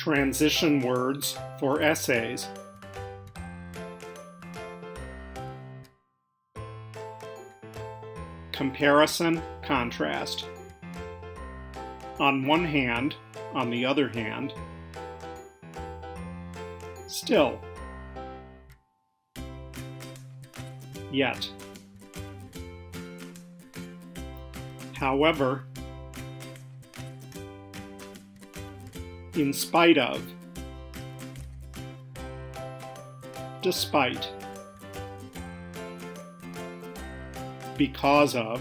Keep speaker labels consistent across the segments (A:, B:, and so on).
A: Transition words for essays. Comparison, contrast. On one hand, on the other hand, still, yet, however, in spite of, despite, because of,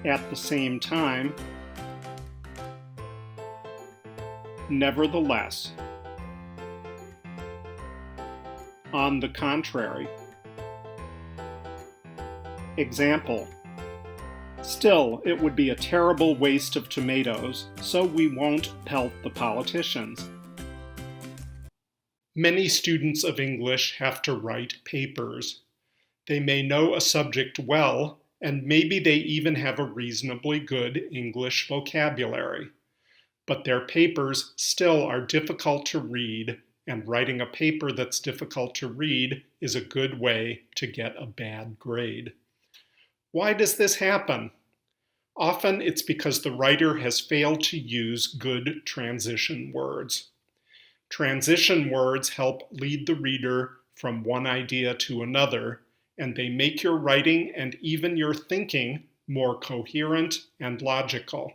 A: at the same time, nevertheless, on the contrary. Example: still, it would be a terrible waste of tomatoes, so we won't pelt the politicians. Many students of English have to write papers. They may know a subject well, and maybe they even have a reasonably good English vocabulary. But their papers still are difficult to read, and writing a paper that's difficult to read is a good way to get a bad grade. Why does this happen? Often it's because the writer has failed to use good transition words. Transition words help lead the reader from one idea to another, and they make your writing and even your thinking more coherent and logical.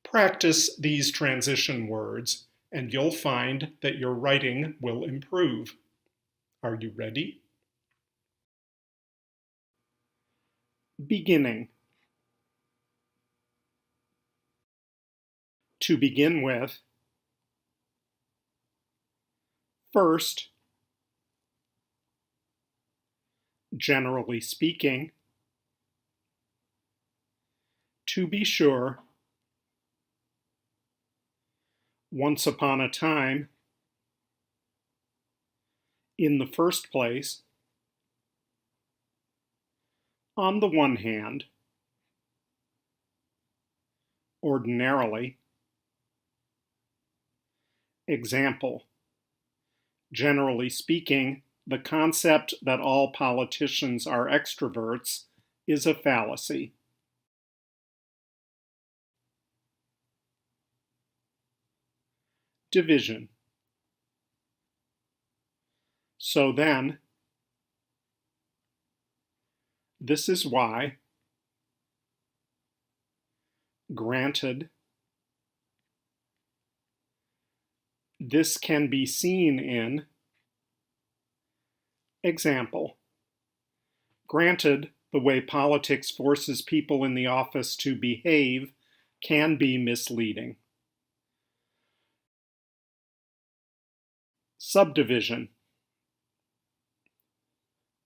A: Practice these transition words, and you'll find that your writing will improve. Are you ready? Beginning. To begin with, first, generally speaking, to be sure, once upon a time, in the first place, on the one hand, ordinarily. Example: generally speaking, the concept that all politicians are extroverts is a fallacy. Division. So then, this is why, granted, this can be seen in. Example: granted, the way politics forces people in the office to behave can be misleading. Subdivision.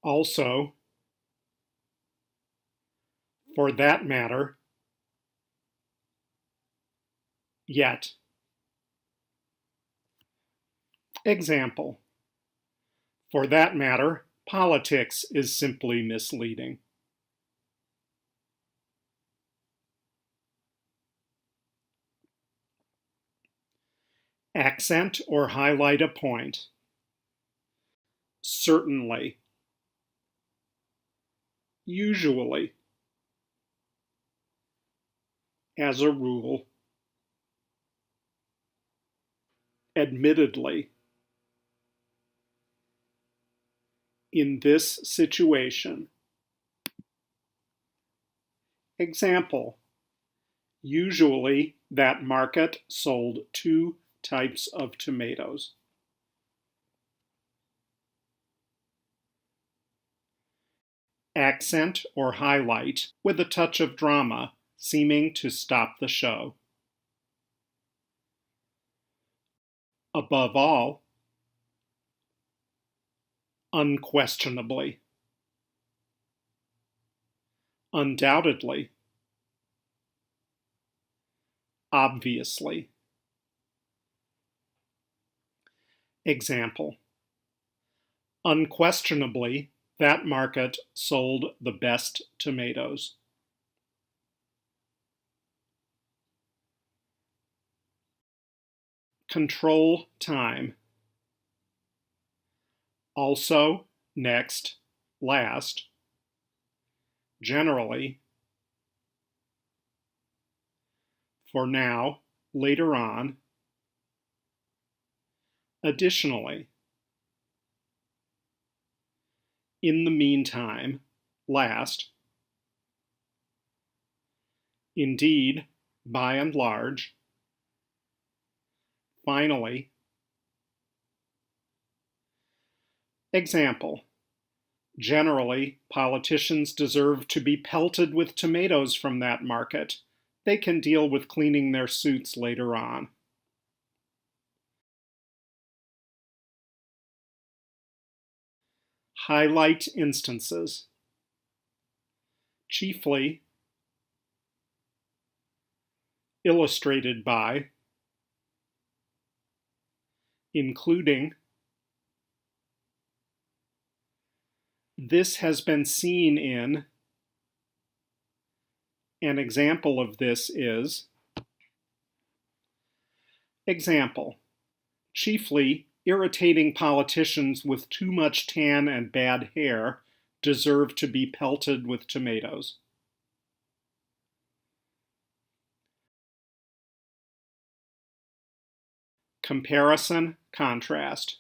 A: Also, for that matter, yet. Example: for that matter, politics is simply misleading. Accent or highlight a point. Certainly. Usually. As a rule. Admittedly. In this situation. Example: usually that market sold 2 types of tomatoes. Accent or highlight with a touch of drama, seeming to stop the show. Above all, unquestionably, undoubtedly, obviously. Example: unquestionably, that market sold the best tomatoes. control time. Also, next, last, generally, for now, later on, additionally, in the meantime, last, indeed, by and large, finally. Example: generally, politicians deserve to be pelted with tomatoes from that market. They can deal with cleaning their suits later on. Highlight instances. Chiefly, illustrated by, including, this has been seen in, an example of this is, example, chiefly, irritating politicians with too much tan and bad hair deserve to be pelted with tomatoes. Comparison, contrast.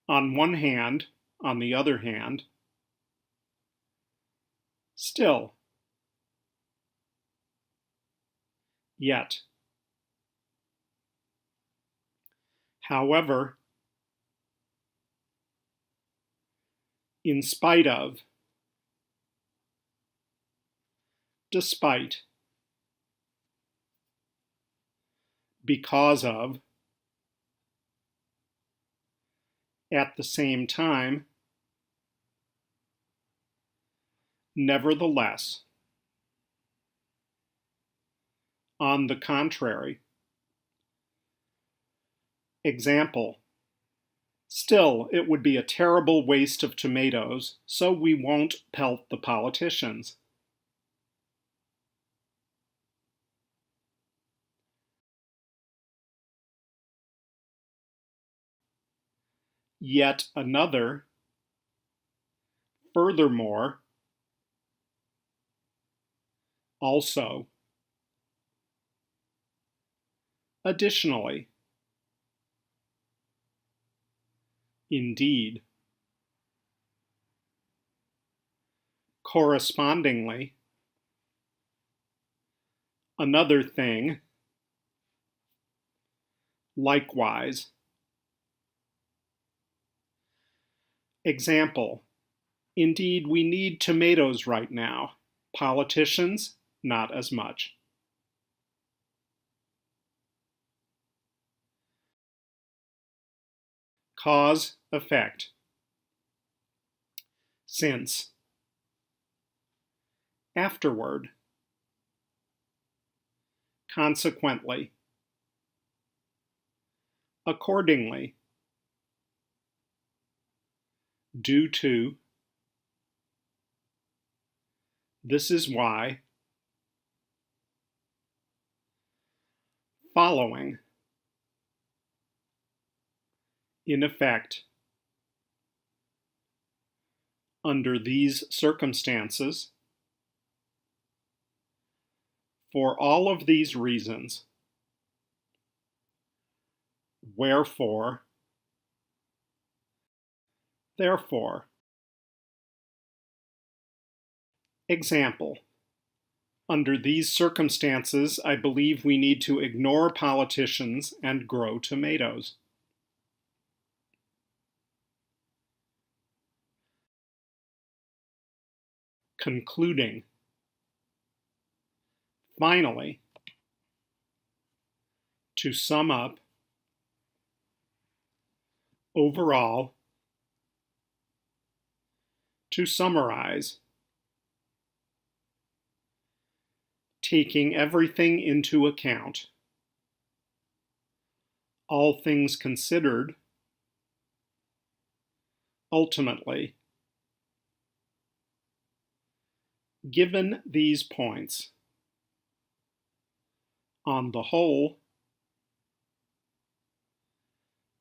A: On one hand, on the other hand, still, yet. However, in spite of, despite, because of, at the same time, nevertheless, on the contrary. Example: still, it would be a terrible waste of tomatoes, so we won't pelt the politicians. Yet another, furthermore, also, additionally, indeed, correspondingly, another thing, likewise. Example: indeed, we need tomatoes right now. Politicians, not as much. Cause, effect. Since. Afterward. Consequently. Accordingly. Due to. This is why. Following. In effect. Under these circumstances. For all of these reasons. Wherefore. Therefore. Example: under these circumstances, I believe we need to ignore politicians and grow tomatoes. Concluding. Finally, to sum up, overall, to summarize, taking everything into account, all things considered, ultimately, given these points, on the whole,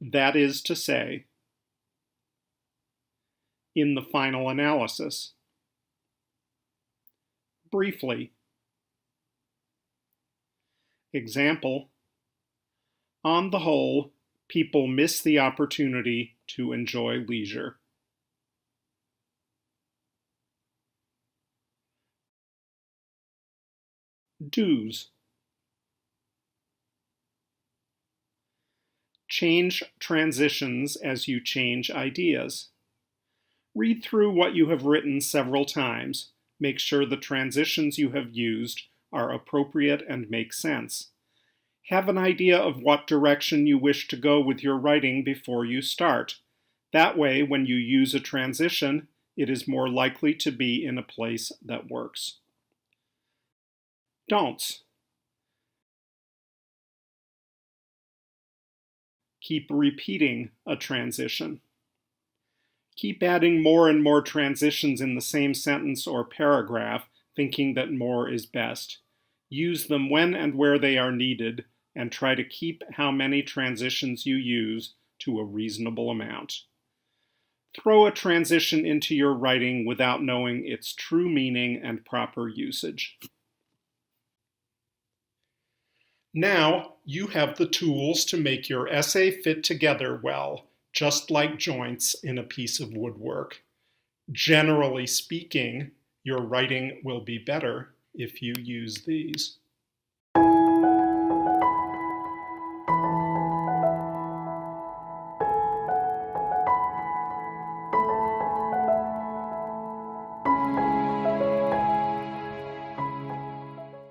A: That is to say, in the final analysis. Briefly. Example, on the whole, people miss the opportunity to enjoy leisure. Do's. Change transitions as you change ideas. Read through what you have written several times. Make sure the transitions you have used are appropriate and make sense. Have an idea of what direction you wish to go with your writing before you start. That way, when you use a transition, it is more likely to be in a place that works. Don'ts. Keep repeating a transition. Keep adding more and more transitions in the same sentence or paragraph, thinking that more is best. Use them when and where they are needed, and try to keep how many transitions you use to a reasonable amount. Throw a transition into your writing without knowing its true meaning and proper usage. Now you have the tools to make your essay fit together well, just like joints in a piece of woodwork. Generally speaking, your writing will be better if you use these.